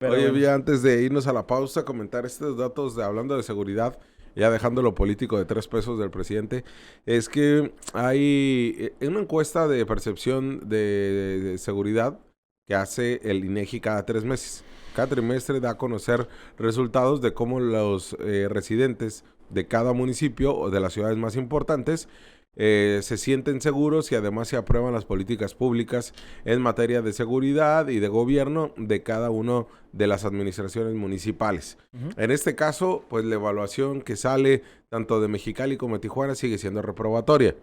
Pero Oye, bueno. vi antes de irnos a la pausa, comentar estos datos hablando de seguridad, ya dejando lo político de 3 pesos del presidente, es que hay una encuesta de percepción de seguridad que hace el INEGI cada 3 meses. Cada trimestre da a conocer resultados de cómo los residentes de cada municipio o de las ciudades más importantes se sienten seguros y además se aprueban las políticas públicas en materia de seguridad y de gobierno de cada uno de las administraciones municipales. Ujú. En este caso, pues la evaluación que sale tanto de Mexicali como de Tijuana sigue siendo reprobatoria.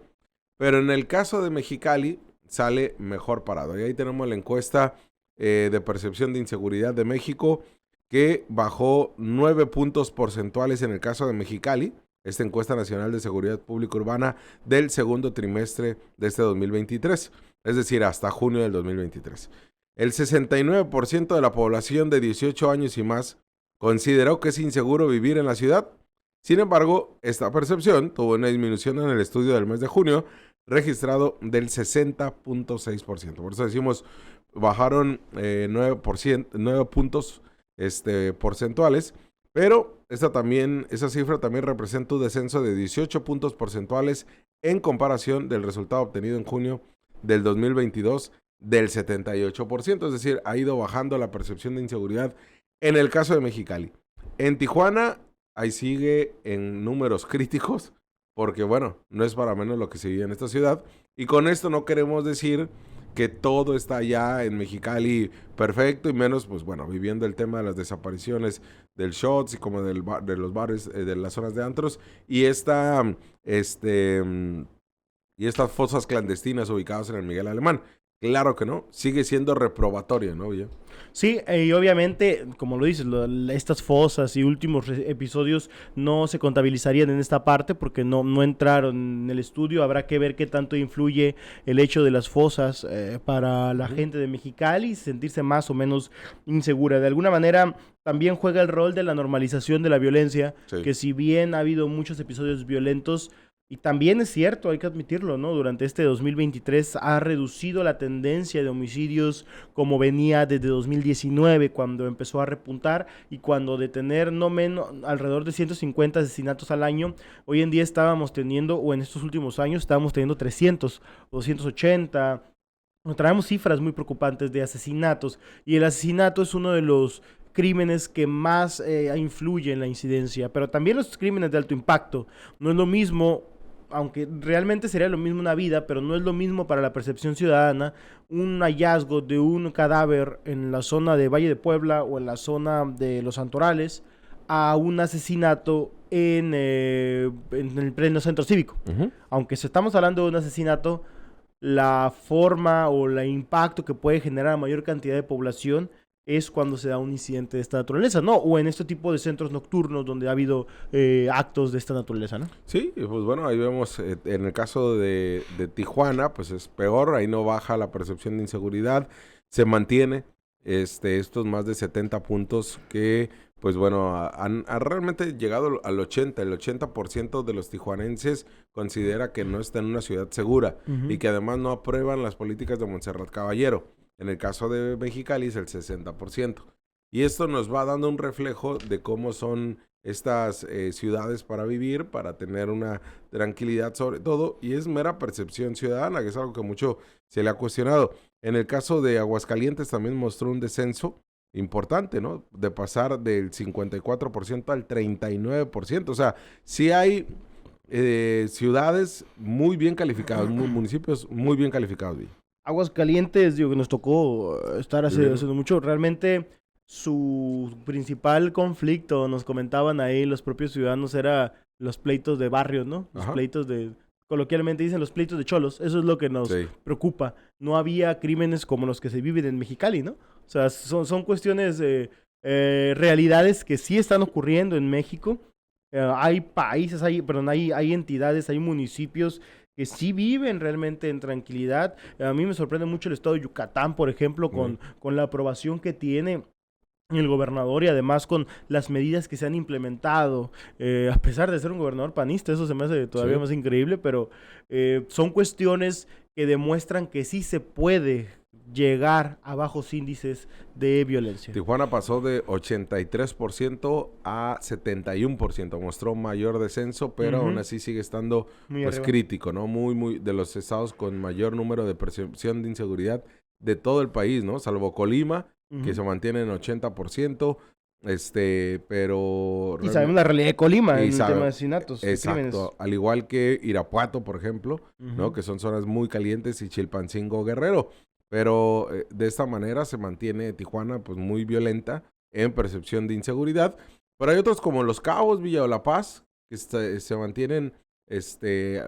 Pero en el caso de Mexicali sale mejor parado. Y ahí tenemos la encuesta de percepción de inseguridad de México que bajó 9 puntos porcentuales en el caso de Mexicali. Esta encuesta nacional de seguridad pública urbana del segundo trimestre de este 2023, es decir, hasta junio del 2023. El 69% de la población de 18 años y más consideró que es inseguro vivir en la ciudad. Sin embargo, esta percepción tuvo una disminución en el estudio del mes de junio, registrado del 60.6%. Por eso decimos, bajaron 9 puntos porcentuales, pero esa cifra también representa un descenso de 18 puntos porcentuales en comparación del resultado obtenido en junio del 2022 del 78%. Es decir, ha ido bajando la percepción de inseguridad en el caso de Mexicali. En Tijuana, ahí sigue en números críticos, porque bueno, no es para menos lo que se vive en esta ciudad. Y con esto no queremos decir que todo está ya en Mexicali perfecto y menos, pues bueno, viviendo el tema de las desapariciones del shots y como de los bares, de las zonas de antros y y estas fosas clandestinas ubicadas en el Miguel Alemán. Claro que no, sigue siendo reprobatorio, ¿no? ¿Ya? Sí, y obviamente, como lo dices, estas fosas y últimos episodios no se contabilizarían en esta parte porque no entraron en el estudio. Habrá que ver qué tanto influye el hecho de las fosas para la gente de Mexicali, sentirse más o menos insegura. De alguna manera, también juega el rol de la normalización de la violencia, Sí. que si bien ha habido muchos episodios violentos, y también es cierto, hay que admitirlo, ¿no? Durante este 2023 ha reducido la tendencia de homicidios como venía desde 2019, cuando empezó a repuntar y cuando de tener no menos, alrededor de 150 asesinatos al año, hoy en día estábamos teniendo, o en estos últimos años, estábamos teniendo 300 o 280. Traemos cifras muy preocupantes de asesinatos y el asesinato es uno de los crímenes que más influye en la incidencia, pero también los crímenes de alto impacto. No es lo mismo, aunque realmente sería lo mismo una vida, pero no es lo mismo para la percepción ciudadana un hallazgo de un cadáver en la zona de Valle de Puebla o en la zona de Los Santorales a un asesinato en el pleno centro cívico. Uh-huh. Aunque si estamos hablando de un asesinato, la forma o el impacto que puede generar a mayor cantidad de población es cuando se da un incidente de esta naturaleza, ¿no? O en este tipo de centros nocturnos donde ha habido actos de esta naturaleza, ¿no? Sí, pues bueno, ahí vemos, en el caso de Tijuana, pues es peor, ahí no baja la percepción de inseguridad, se mantiene estos más de 70 puntos que, pues bueno, han realmente llegado al 80, el 80% de los tijuanenses considera que no está en una ciudad segura y que además no aprueban las políticas de Montserrat Caballero. En el caso de Mexicali es el 60%. Y esto nos va dando un reflejo de cómo son estas ciudades para vivir, para tener una tranquilidad sobre todo, y es mera percepción ciudadana, que es algo que mucho se le ha cuestionado. En el caso de Aguascalientes también mostró un descenso importante, ¿no? De pasar del 54% al 39%. O sea, sí hay ciudades muy bien calificadas, municipios muy bien calificados. Aguascalientes, digo, que nos tocó estar hace no mucho. Realmente su principal conflicto, nos comentaban ahí los propios ciudadanos, era los pleitos de barrios, ¿no? Los Ajá. pleitos coloquialmente dicen los pleitos de cholos. Eso es lo que nos preocupa. No había crímenes como los que se viven en Mexicali, ¿no? O sea, son cuestiones, realidades que sí están ocurriendo en México. Hay países, hay entidades, hay municipios que sí viven realmente en tranquilidad. A mí me sorprende mucho el estado de Yucatán, por ejemplo, con la aprobación que tiene el gobernador y además con las medidas que se han implementado, a pesar de ser un gobernador panista, eso se me hace todavía más increíble, pero son cuestiones que demuestran que sí se puede llegar a bajos índices de violencia. Tijuana pasó de 83% a 71%, mostró mayor descenso, pero aún así sigue estando pues crítico, ¿no? Muy de los estados con mayor número de percepción de inseguridad de todo el país, ¿no? Salvo Colima, que se mantiene en 80%, pero... Y sabemos la realidad de Colima en el tema de asesinatos. Exacto, al igual que Irapuato, por ejemplo, ¿no? Que son zonas muy calientes, y Chilpancingo, Guerrero. Pero de esta manera se mantiene Tijuana pues muy violenta en percepción de inseguridad. Pero hay otros como Los Cabos, Villa de la Paz, que se mantienen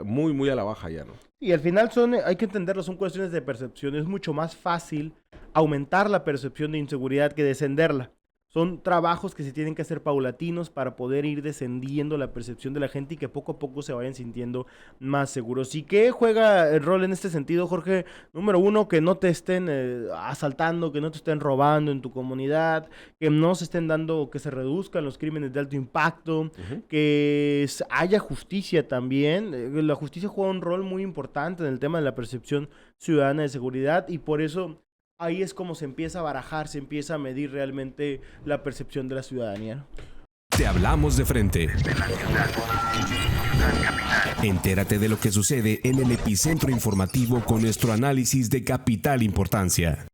muy a la baja ya, ¿no? Y al final hay que entenderlo, son cuestiones de percepción. Es mucho más fácil aumentar la percepción de inseguridad que descenderla. Son trabajos que se tienen que hacer paulatinos para poder ir descendiendo la percepción de la gente y que poco a poco se vayan sintiendo más seguros. ¿Y qué juega el rol en este sentido, Jorge? Número uno, que no te estén asaltando, que no te estén robando en tu comunidad, que no se estén dando, que se reduzcan los crímenes de alto impacto, que haya justicia también. La justicia juega un rol muy importante en el tema de la percepción ciudadana de seguridad, y por eso... ahí es como se empieza a barajar, se empieza a medir realmente la percepción de la ciudadanía. Te hablamos de frente. Entérate de lo que sucede en el epicentro informativo con nuestro análisis de capital importancia.